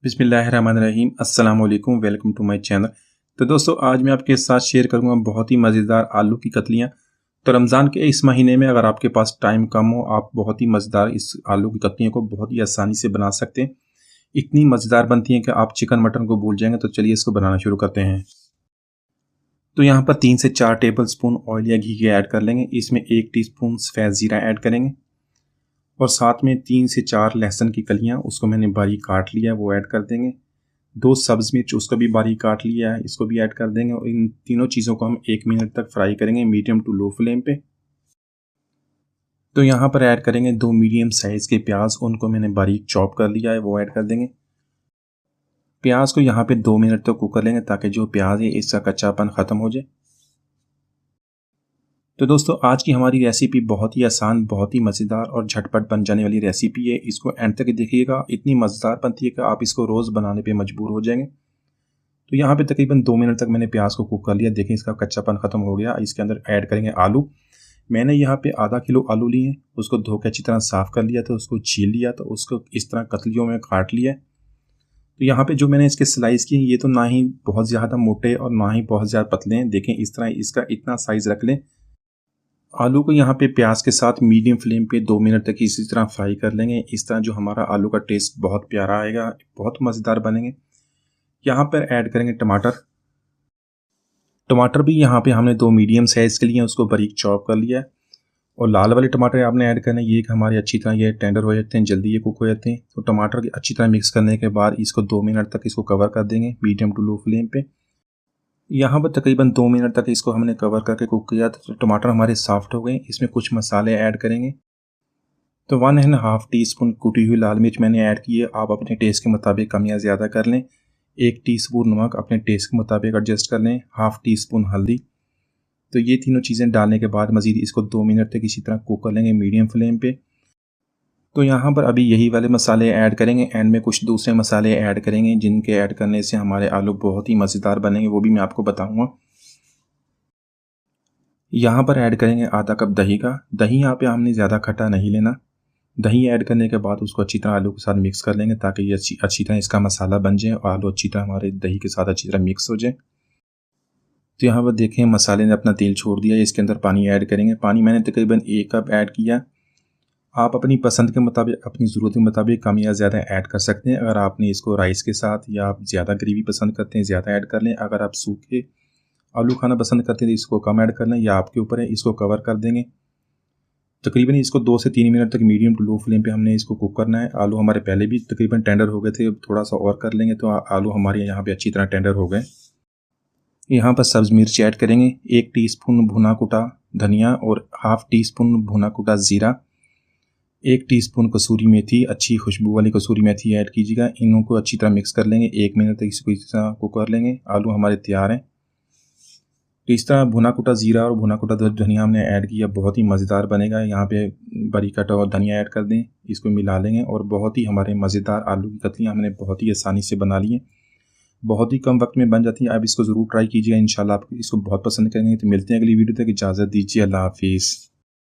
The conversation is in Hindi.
बिस्मिल्लाहिर्रहमानिर्रहीम अस्सलाम वालेकुम, वेलकम टू माय चैनल। तो दोस्तों, आज मैं आपके साथ शेयर करूंगा बहुत ही मज़ेदार आलू की कतलियाँ। तो रमज़ान के इस महीने में अगर आपके पास टाइम कम हो, आप बहुत ही मज़ेदार इस आलू की कतलियों को बहुत ही आसानी से बना सकते हैं। इतनी मज़ेदार बनती हैं कि आप चिकन मटन को भूल जाएंगे। तो चलिए इसको बनाना शुरू करते हैं। तो यहाँ पर 3 से 4 टेबल स्पून ऑयल या घी के ऐड कर लेंगे। इसमें 1 टीस्पून सफ़ेद ज़ीरा ऐड करेंगे और साथ में 3 से 4 लहसुन की कलियां, उसको मैंने बारीक काट लिया है, वो ऐड कर देंगे। 2 सब्ज़ मिर्च, उसको भी बारीक काट लिया है, इसको भी ऐड कर देंगे। और इन तीनों चीज़ों को हम 1 मिनट तक फ्राई करेंगे मीडियम टू लो फ्लेम पे। तो यहाँ पर ऐड करेंगे 2 मीडियम साइज़ के प्याज, उनको मैंने बारीक चॉप कर लिया है, वो ऐड कर देंगे। प्याज को यहाँ पे 2 मिनट तक कुक कर लेंगे ताकि जो प्याज है इसका कच्चापन ख़त्म हो जाए। तो दोस्तों, आज की हमारी रेसिपी बहुत ही आसान, बहुत ही मज़ेदार और झटपट बन जाने वाली रेसिपी है। इसको एंड तक देखिएगा, इतनी मज़ेदार बनती है कि आप इसको रोज़ बनाने पे मजबूर हो जाएंगे। तो यहाँ पे तकरीबन 2 मिनट तक मैंने प्याज को कुक कर लिया। देखें, इसका कच्चापन ख़त्म हो गया। इसके अंदर ऐड करेंगे आलू। मैंने यहाँ पे आधा किलो आलू लिए, उसको धो के अच्छी तरह साफ़ कर लिया, तो उसको छील लिया, तो उसको इस तरह कतलियों में काट लिया। तो यहाँ पे जो मैंने इसके स्लाइस किए, ये तो ना ही बहुत ज़्यादा मोटे और ना ही बहुत ज़्यादा पतले हैं। देखें, इस तरह इसका इतना साइज़ रख लें। आलू को यहाँ पे प्याज के साथ मीडियम फ्लेम पे 2 मिनट तक इसी तरह फ्राई कर लेंगे। इस तरह जो हमारा आलू का टेस्ट बहुत प्यारा आएगा, बहुत मज़ेदार बनेंगे। यहाँ पर ऐड करेंगे टमाटर। टमाटर भी यहाँ पे हमने 2 मीडियम साइज़ के लिए उसको बारीक चॉप कर लिया है। और लाल वाले टमाटर आपने ऐड करना है, ये हमारे अच्छी तरह ये टेंडर हो जाते हैं, जल्दी ये कुक हो जाते हैं। तो टमाटर की अच्छी तरह मिक्स करने के बाद इसको 2 मिनट तक इसको कवर कर देंगे मीडियम टू लो फ्लेम पे। यहाँ पर तकरीबन 2 मिनट तक इसको हमने कवर करके कुक किया। तो टमाटर हमारे सॉफ्ट हो गए। इसमें कुछ मसाले ऐड करेंगे। तो 1.5 टीस्पून कुटी हुई लाल मिर्च मैंने ऐड की है। आप अपने टेस्ट के मुताबिक कम या ज़्यादा कर लें। 1 टीस्पून नमक अपने टेस्ट के मुताबिक एडजस्ट कर लें। हाफ़ टीस्पून हल्दी। तो ये तीनों चीज़ें डालने के बाद मज़ीद इसको 2 मिनट तक इसी तरह कुक कर लेंगे मीडियम फ्लेम पे। तो यहाँ पर अभी यही वाले मसाले ऐड करेंगे। एंड में कुछ दूसरे मसाले ऐड करेंगे जिनके ऐड करने से हमारे आलू बहुत ही मज़ेदार बनेंगे, वो भी मैं आपको बताऊँगा। यहाँ पर ऐड करेंगे आधा कप दही का। दही यहाँ पे हमने ज़्यादा खट्टा नहीं लेना। दही ऐड करने के बाद उसको अच्छी तरह आलू के साथ मिक्स कर लेंगे ताकि ये अच्छी तरह इसका मसाला बन जाए और आलू अच्छी तरह हमारे दही के साथ अच्छी तरह मिक्स हो जाए। तो यहाँ पर देखें, मसाले ने अपना तेल छोड़ दिया। इसके अंदर पानी ऐड करेंगे। पानी मैंने तकरीबन 1 कप ऐड किया। आप अपनी पसंद के मुताबिक, अपनी ज़रूरत के मुताबिक कम या ज़्यादा ऐड कर सकते हैं। अगर आपने इसको राइस के साथ या आप ज़्यादा ग्रेवी पसंद करते हैं, ज़्यादा ऐड कर लें। अगर आप सूखे आलू खाना पसंद करते हैं तो इसको कम ऐड कर लें, या आपके ऊपर है। इसको कवर कर देंगे। तकरीबन इसको 2 से 3 मिनट तक मीडियम टू लो फ्लेम पे हमने इसको कुक करना है। आलू हमारे पहले भी तकरीबन टेंडर हो गए थे, थोड़ा सा और कर लेंगे तो आलू हमारे यहाँ पे अच्छी तरह टेंडर हो गए। यहाँ पर सब्ज़ मिर्च ऐड करेंगे। 1 टीस्पून भुना कुटा धनिया और हाफ़ टीस्पून भुना कुटा ज़ीरा। 1 टीस्पून कसूरी मेथी, अच्छी खुशबू वाली कसूरी मेथी ऐड कीजिएगा। इनों को अच्छी तरह मिक्स कर लेंगे। 1 मिनट तक इसको इस तरह कुक कर लेंगे। आलू हमारे तैयार हैं। तो इस तरह भुना कुटा ज़ीरा और भुना कुटा धनिया हमने ऐड किया, बहुत ही मज़ेदार बनेगा। यहाँ पे बारीक कटा हुआ धनिया ऐड कर दें, इसको मिला लेंगे और बहुत ही हमारे मज़ेदार आलू की कतलियाँ हमने बहुत ही आसानी से बना ली हैं। बहुत ही कम वक्त में बन जाती हैं। आप इसको ज़रूर ट्राई कीजिएगा, इंशाल्लाह आप इसको बहुत पसंद करेंगे। तो मिलते हैं अगली वीडियो तक, इजाज़त दीजिए, अल्लाह हाफिज़।